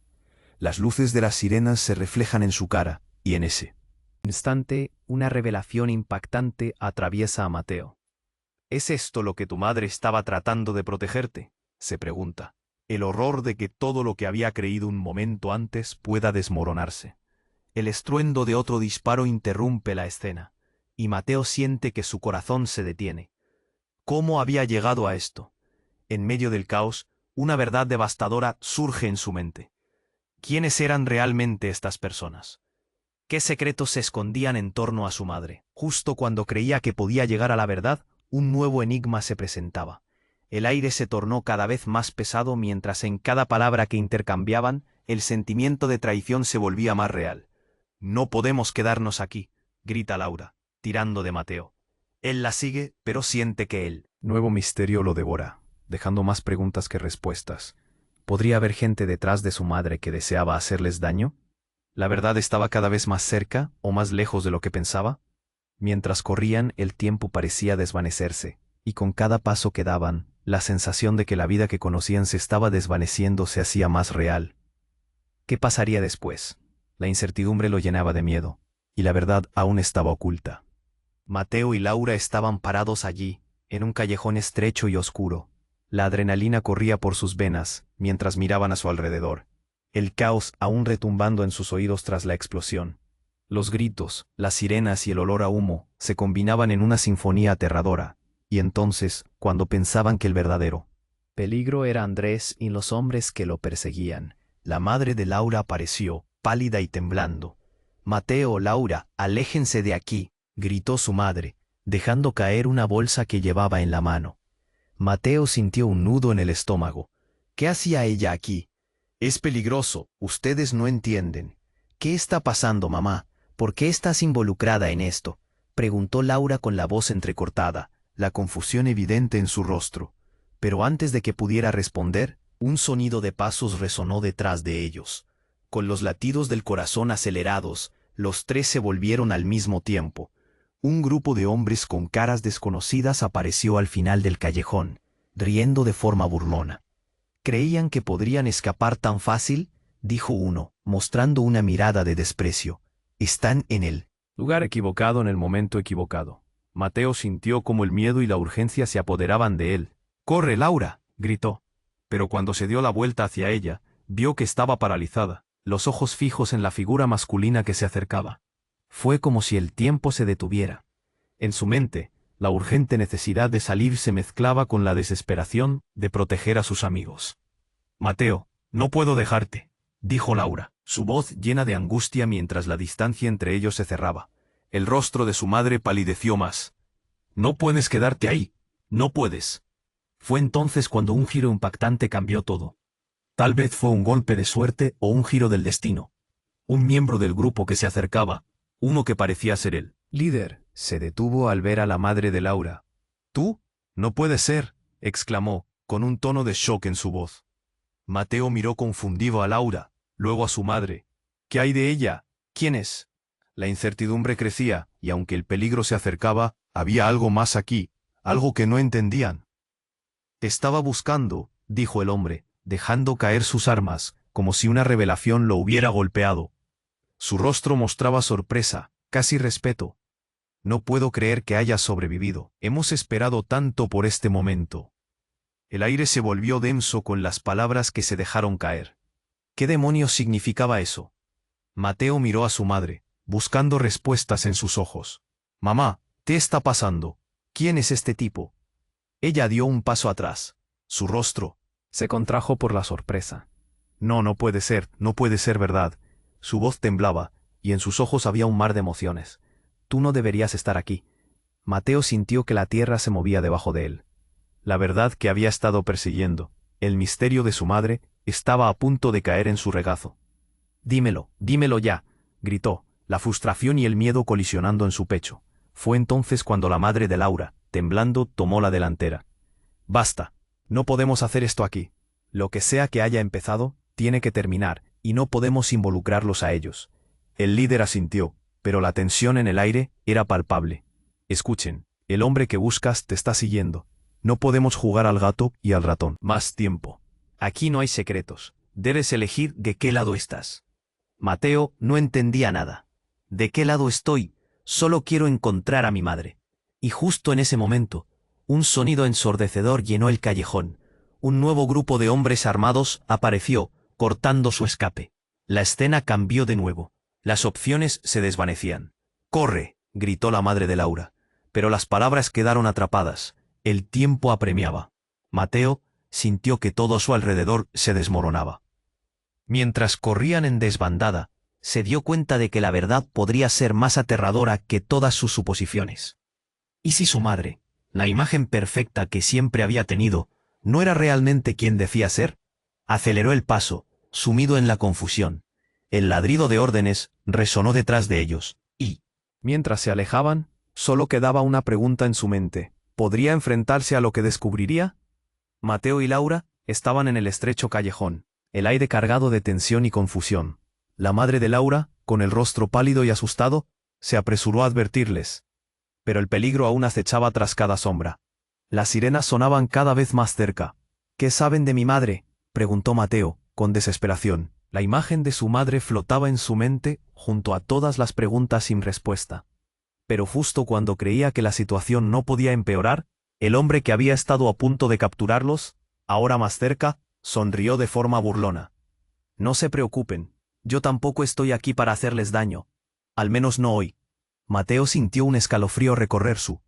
Las luces de las sirenas se reflejan en su cara, y en ese instante, una revelación impactante atraviesa a Mateo. ¿Es esto lo que tu madre estaba tratando de protegerte?, se pregunta. El horror de que todo lo que había creído un momento antes pueda desmoronarse. El estruendo de otro disparo interrumpe la escena, y Mateo siente que su corazón se detiene. ¿Cómo había llegado a esto? En medio del caos, una verdad devastadora surge en su mente. ¿Quiénes eran realmente estas personas? ¿Qué secretos se escondían en torno a su madre? Justo cuando creía que podía llegar a la verdad, un nuevo enigma se presentaba. El aire se tornó cada vez más pesado mientras en cada palabra que intercambiaban, el sentimiento de traición se volvía más real. «No podemos quedarnos aquí», grita Laura, tirando de Mateo. Él la sigue, pero siente que el nuevo misterio lo devora, dejando más preguntas que respuestas. ¿Podría haber gente detrás de su madre que deseaba hacerles daño? ¿La verdad estaba cada vez más cerca o más lejos de lo que pensaba? Mientras corrían, el tiempo parecía desvanecerse, y con cada paso que daban, la sensación de que la vida que conocían se estaba desvaneciendo se hacía más real. ¿Qué pasaría después? La incertidumbre lo llenaba de miedo, y la verdad aún estaba oculta. Mateo y Laura estaban parados allí, en un callejón estrecho y oscuro. La adrenalina corría por sus venas, mientras miraban a su alrededor, el caos aún retumbando en sus oídos tras la explosión. Los gritos, las sirenas y el olor a humo se combinaban en una sinfonía aterradora, y entonces, cuando pensaban que el verdadero peligro era Andrés y los hombres que lo perseguían, la madre de Laura apareció, pálida y temblando. «Mateo, Laura, aléjense de aquí», gritó su madre, dejando caer una bolsa que llevaba en la mano. Mateo sintió un nudo en el estómago. ¿Qué hacía ella aquí? «Es peligroso, ustedes no entienden». «¿Qué está pasando, mamá? ¿Por qué estás involucrada en esto?», preguntó Laura con la voz entrecortada, la confusión evidente en su rostro. Pero antes de que pudiera responder, un sonido de pasos resonó detrás de ellos. Con los latidos del corazón acelerados, los tres se volvieron al mismo tiempo. Un grupo de hombres con caras desconocidas apareció al final del callejón, riendo de forma burlona. «¿Creían que podrían escapar tan fácil?», dijo uno, mostrando una mirada de desprecio. «Están en el lugar equivocado en el momento equivocado». Mateo sintió como el miedo y la urgencia se apoderaban de él. «¡Corre, Laura!», gritó. Pero cuando se dio la vuelta hacia ella, vio que estaba paralizada, los ojos fijos en la figura masculina que se acercaba. Fue como si el tiempo se detuviera. En su mente, la urgente necesidad de salir se mezclaba con la desesperación de proteger a sus amigos. «Mateo, no puedo dejarte», dijo Laura, su voz llena de angustia mientras la distancia entre ellos se cerraba. El rostro de su madre palideció más. «No puedes quedarte ahí, no puedes». Fue entonces cuando un giro impactante cambió todo. Tal vez fue un golpe de suerte o un giro del destino. Un miembro del grupo que se acercaba, uno que parecía ser el líder, se detuvo al ver a la madre de Laura. «¿Tú? No puede ser», exclamó, con un tono de shock en su voz. Mateo miró confundido a Laura, luego a su madre. «¿Qué hay de ella? ¿Quién es?». La incertidumbre crecía, y aunque el peligro se acercaba, había algo más aquí, algo que no entendían. «Te estaba buscando», dijo el hombre, dejando caer sus armas, como si una revelación lo hubiera golpeado. Su rostro mostraba sorpresa, casi respeto. «No puedo creer que hayas sobrevivido. Hemos esperado tanto por este momento». El aire se volvió denso con las palabras que se dejaron caer. ¿Qué demonios significaba eso? Mateo miró a su madre, buscando respuestas en sus ojos. «Mamá, ¿qué está pasando? ¿Quién es este tipo?». Ella dio un paso atrás. Su rostro se contrajo por la sorpresa. No, no puede ser verdad. Su voz temblaba, y en sus ojos había un mar de emociones. Tú no deberías estar aquí. Mateo sintió que la tierra se movía debajo de él. La verdad que había estado persiguiendo, el misterio de su madre, estaba a punto de caer en su regazo. Dímelo ya, gritó, la frustración y el miedo colisionando en su pecho. Fue entonces cuando la madre de Laura, temblando, tomó la delantera. Basta, no podemos hacer esto aquí. Lo que sea que haya empezado, tiene que terminar, y no podemos involucrarlos a ellos. El líder asintió, pero la tensión en el aire era palpable. Escuchen, el hombre que buscas te está siguiendo. No podemos jugar al gato y al ratón más tiempo. Aquí no hay secretos. Debes elegir de qué lado estás. Mateo no entendía nada. ¿De qué lado estoy? Solo quiero encontrar a mi madre. Y justo en ese momento, un sonido ensordecedor llenó el callejón. Un nuevo grupo de hombres armados apareció, cortando su escape. La escena cambió de nuevo. Las opciones se desvanecían. ¡Corre!, gritó la madre de Laura. Pero las palabras quedaron atrapadas. El tiempo apremiaba. Mateo sintió que todo a su alrededor se desmoronaba. Mientras corrían en desbandada, se dio cuenta de que la verdad podría ser más aterradora que todas sus suposiciones. ¿Y si su madre, la imagen perfecta que siempre había tenido, no era realmente quien decía ser? Aceleró el paso, sumido en la confusión. El ladrido de órdenes resonó detrás de ellos, y, mientras se alejaban, solo quedaba una pregunta en su mente. ¿Podría enfrentarse a lo que descubriría? Mateo y Laura estaban en el estrecho callejón, el aire cargado de tensión y confusión. La madre de Laura, con el rostro pálido y asustado, se apresuró a advertirles. Pero el peligro aún acechaba tras cada sombra. Las sirenas sonaban cada vez más cerca. ¿Qué saben de mi madre?, preguntó Mateo, con desesperación. La imagen de su madre flotaba en su mente junto a todas las preguntas sin respuesta. Pero justo cuando creía que la situación no podía empeorar, el hombre que había estado a punto de capturarlos, ahora más cerca, sonrió de forma burlona. No se preocupen, yo tampoco estoy aquí para hacerles daño. Al menos no hoy. Mateo sintió un escalofrío recorrer su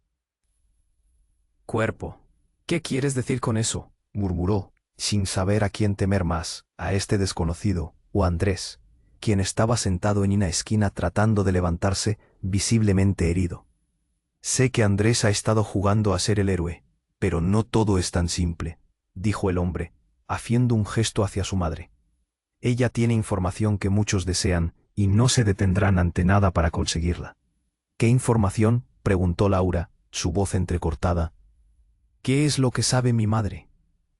cuerpo. ¿Qué quieres decir con eso?, murmuró, sin saber a quién temer más, a este desconocido, o a Andrés, quien estaba sentado en una esquina tratando de levantarse, visiblemente herido. Sé que Andrés ha estado jugando a ser el héroe, pero no todo es tan simple, dijo el hombre, haciendo un gesto hacia su madre. Ella tiene información que muchos desean, y no se detendrán ante nada para conseguirla. ¿Qué información?, preguntó Laura, su voz entrecortada. ¿Qué es lo que sabe mi madre?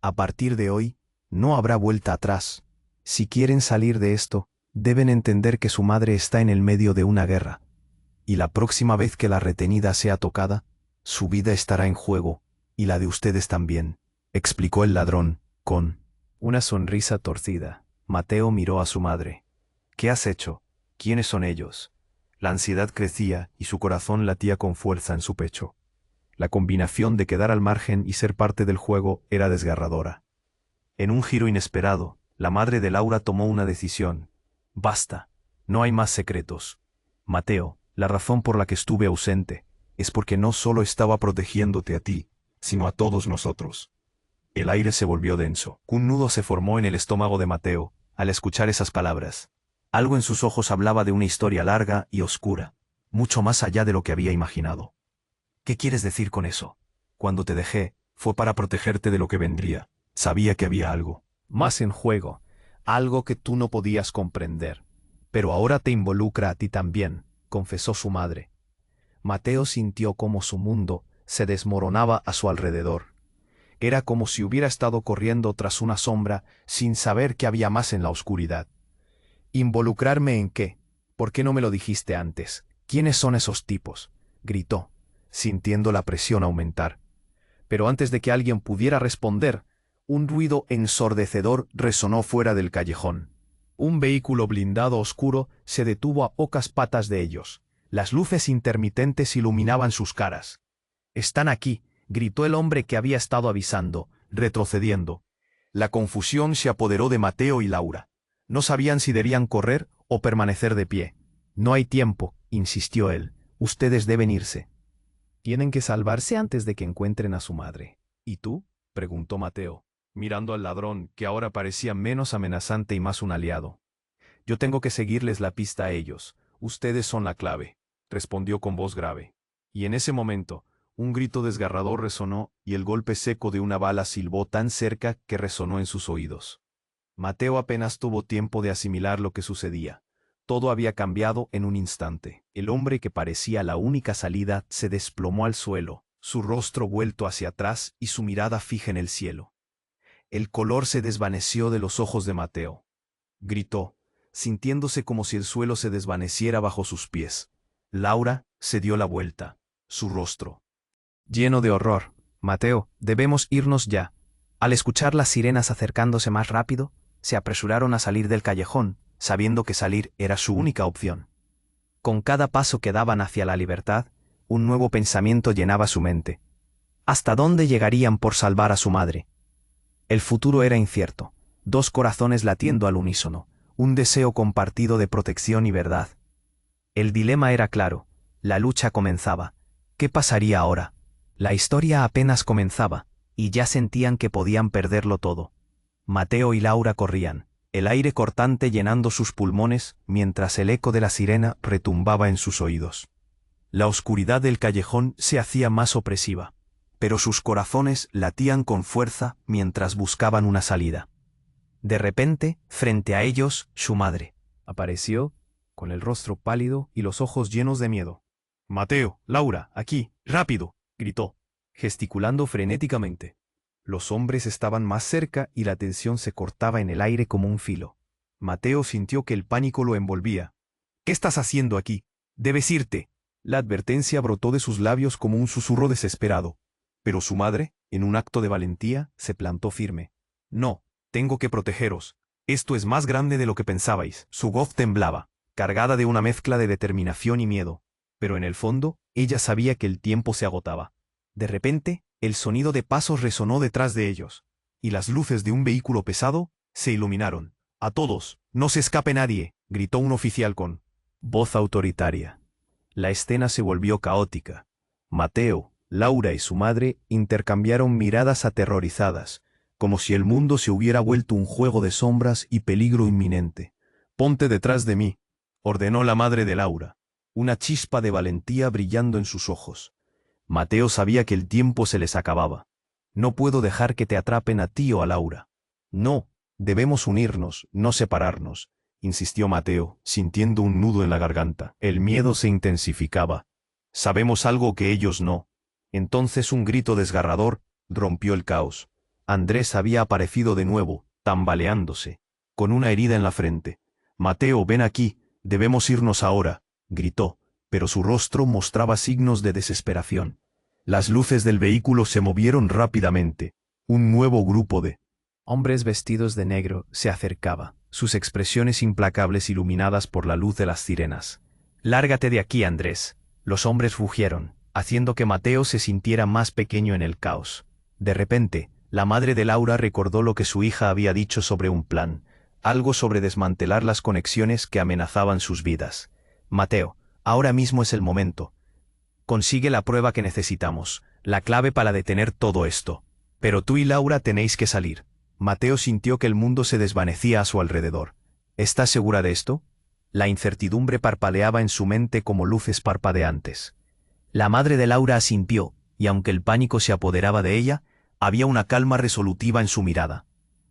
A partir de hoy, no habrá vuelta atrás. Si quieren salir de esto, deben entender que su madre está en el medio de una guerra. Y la próxima vez que la retenida sea tocada, su vida estará en juego, y la de ustedes también, explicó el ladrón, con una sonrisa torcida. Mateo miró a su madre. ¿Qué has hecho? ¿Quiénes son ellos? La ansiedad crecía y su corazón latía con fuerza en su pecho. La combinación de quedar al margen y ser parte del juego era desgarradora. En un giro inesperado, la madre de Laura tomó una decisión. Basta, no hay más secretos. Mateo, la razón por la que estuve ausente es porque no solo estaba protegiéndote a ti, sino a todos nosotros. El aire se volvió denso. Un nudo se formó en el estómago de Mateo al escuchar esas palabras. Algo en sus ojos hablaba de una historia larga y oscura, mucho más allá de lo que había imaginado. ¿Qué quieres decir con eso? Cuando te dejé, fue para protegerte de lo que vendría. Sabía que había algo más en juego, algo que tú no podías comprender. Pero ahora te involucra a ti también, confesó su madre. Mateo sintió cómo su mundo se desmoronaba a su alrededor. Era como si hubiera estado corriendo tras una sombra sin saber que había más en la oscuridad. ¿Involucrarme en qué? ¿Por qué no me lo dijiste antes? ¿Quiénes son esos tipos?, gritó, sintiendo la presión aumentar. Pero antes de que alguien pudiera responder, un ruido ensordecedor resonó fuera del callejón. Un vehículo blindado oscuro se detuvo a pocas patas de ellos. Las luces intermitentes iluminaban sus caras. «Están aquí», gritó el hombre que había estado avisando, retrocediendo. La confusión se apoderó de Mateo y Laura. No sabían si debían correr o permanecer de pie. «No hay tiempo», insistió él. «Ustedes deben irse. Tienen que salvarse antes de que encuentren a su madre». ¿Y tú? Preguntó Mateo, mirando al ladrón, que ahora parecía menos amenazante y más un aliado. Yo tengo que seguirles la pista a ellos. Ustedes son la clave, respondió con voz grave. Y en ese momento, un grito desgarrador resonó y el golpe seco de una bala silbó tan cerca que resonó en sus oídos. Mateo apenas tuvo tiempo de asimilar lo que sucedía. Todo había cambiado en un instante. El hombre que parecía la única salida se desplomó al suelo, su rostro vuelto hacia atrás y su mirada fija en el cielo. El color se desvaneció de los ojos de Mateo. Gritó, sintiéndose como si el suelo se desvaneciera bajo sus pies. Laura se dio la vuelta, su rostro lleno de horror. Mateo, debemos irnos ya. Al escuchar las sirenas acercándose más rápido, se apresuraron a salir del callejón, sabiendo que salir era su única opción. Con cada paso que daban hacia la libertad, un nuevo pensamiento llenaba su mente. ¿Hasta dónde llegarían por salvar a su madre? El futuro era incierto, dos corazones latiendo al unísono, un deseo compartido de protección y verdad. El dilema era claro, la lucha comenzaba. ¿Qué pasaría ahora? La historia apenas comenzaba, y ya sentían que podían perderlo todo. Mateo y Laura corrían, el aire cortante llenando sus pulmones mientras el eco de la sirena retumbaba en sus oídos. La oscuridad del callejón se hacía más opresiva, pero sus corazones latían con fuerza mientras buscaban una salida. De repente, frente a ellos, su madre apareció, con el rostro pálido y los ojos llenos de miedo. «Mateo, Laura, aquí, rápido», gritó, gesticulando frenéticamente. Los hombres estaban más cerca y la tensión se cortaba en el aire como un filo. Mateo sintió que el pánico lo envolvía. «¿Qué estás haciendo aquí? Debes irte». La advertencia brotó de sus labios como un susurro desesperado. Pero su madre, en un acto de valentía, se plantó firme. «No, tengo que protegeros. Esto es más grande de lo que pensabais». Su voz temblaba, cargada de una mezcla de determinación y miedo. Pero en el fondo, ella sabía que el tiempo se agotaba. De repente, el sonido de pasos resonó detrás de ellos, y las luces de un vehículo pesado se iluminaron. «A todos, no se escape nadie», gritó un oficial con voz autoritaria. La escena se volvió caótica. Mateo, Laura y su madre intercambiaron miradas aterrorizadas, como si el mundo se hubiera vuelto un juego de sombras y peligro inminente. «Ponte detrás de mí», ordenó la madre de Laura, una chispa de valentía brillando en sus ojos. Mateo sabía que el tiempo se les acababa. «No puedo dejar que te atrapen a ti o a Laura». «No, debemos unirnos, no separarnos», insistió Mateo, sintiendo un nudo en la garganta. El miedo se intensificaba. «Sabemos algo que ellos no». Entonces un grito desgarrador rompió el caos. Andrés había aparecido de nuevo, tambaleándose, con una herida en la frente. «Mateo, ven aquí, debemos irnos ahora», gritó, pero su rostro mostraba signos de desesperación. Las luces del vehículo se movieron rápidamente. Un nuevo grupo de hombres vestidos de negro se acercaba, sus expresiones implacables iluminadas por la luz de las sirenas. «Lárgate de aquí, Andrés», los hombres rugieron, haciendo que Mateo se sintiera más pequeño en el caos. De repente, la madre de Laura recordó lo que su hija había dicho sobre un plan, algo sobre desmantelar las conexiones que amenazaban sus vidas. «Mateo, ahora mismo es el momento. Consigue la prueba que necesitamos, la clave para detener todo esto. Pero tú y Laura tenéis que salir». Mateo sintió que el mundo se desvanecía a su alrededor. «¿Estás segura de esto?». La incertidumbre parpadeaba en su mente como luces parpadeantes. La madre de Laura asintió, y aunque el pánico se apoderaba de ella, había una calma resolutiva en su mirada.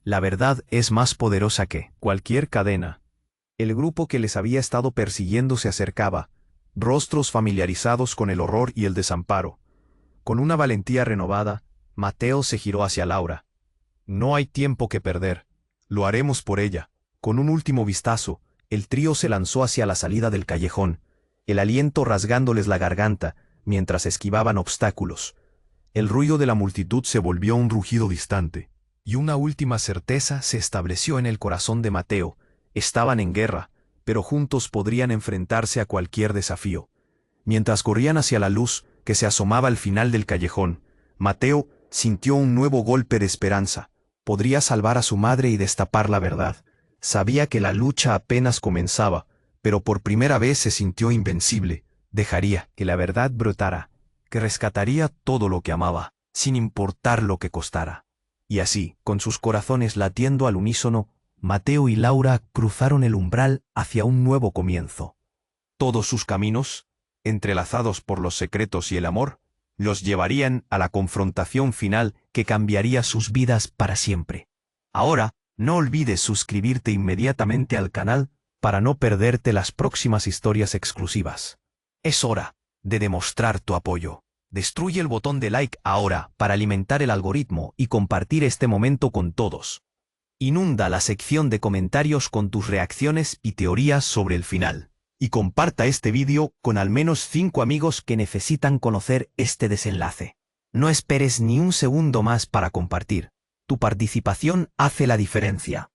«La verdad es más poderosa que cualquier cadena». El grupo que les había estado persiguiendo se acercaba, rostros familiarizados con el horror y el desamparo. Con una valentía renovada, Mateo se giró hacia Laura. «No hay tiempo que perder. Lo haremos por ella». Con un último vistazo, el trío se lanzó hacia la salida del callejón, el aliento rasgándoles la garganta mientras esquivaban obstáculos. El ruido de la multitud se volvió un rugido distante, y una última certeza se estableció en el corazón de Mateo. Estaban en guerra, pero juntos podrían enfrentarse a cualquier desafío. Mientras corrían hacia la luz que se asomaba al final del callejón, Mateo sintió un nuevo golpe de esperanza. Podría salvar a su madre y destapar la verdad. Sabía que la lucha apenas comenzaba, pero por primera vez se sintió invencible. Dejaría que la verdad brotara, que rescataría todo lo que amaba. sin importar lo que costara. Y así, con sus corazones latiendo al unísono, Mateo y Laura cruzaron el umbral hacia un nuevo comienzo. Todos sus caminos, entrelazados por los secretos y el amor, los llevarían a la confrontación final que cambiaría sus vidas para siempre. Ahora, no olvides suscribirte inmediatamente al canal para no perderte las próximas historias exclusivas. Es hora de demostrar tu apoyo. Destruye el botón de like ahora para alimentar el algoritmo y compartir este momento con todos. Inunda la sección de comentarios con tus reacciones y teorías sobre el final. Y comparta este vídeo con al menos 5 amigos que necesitan conocer este desenlace. No esperes ni un segundo más para compartir. Tu participación hace la diferencia.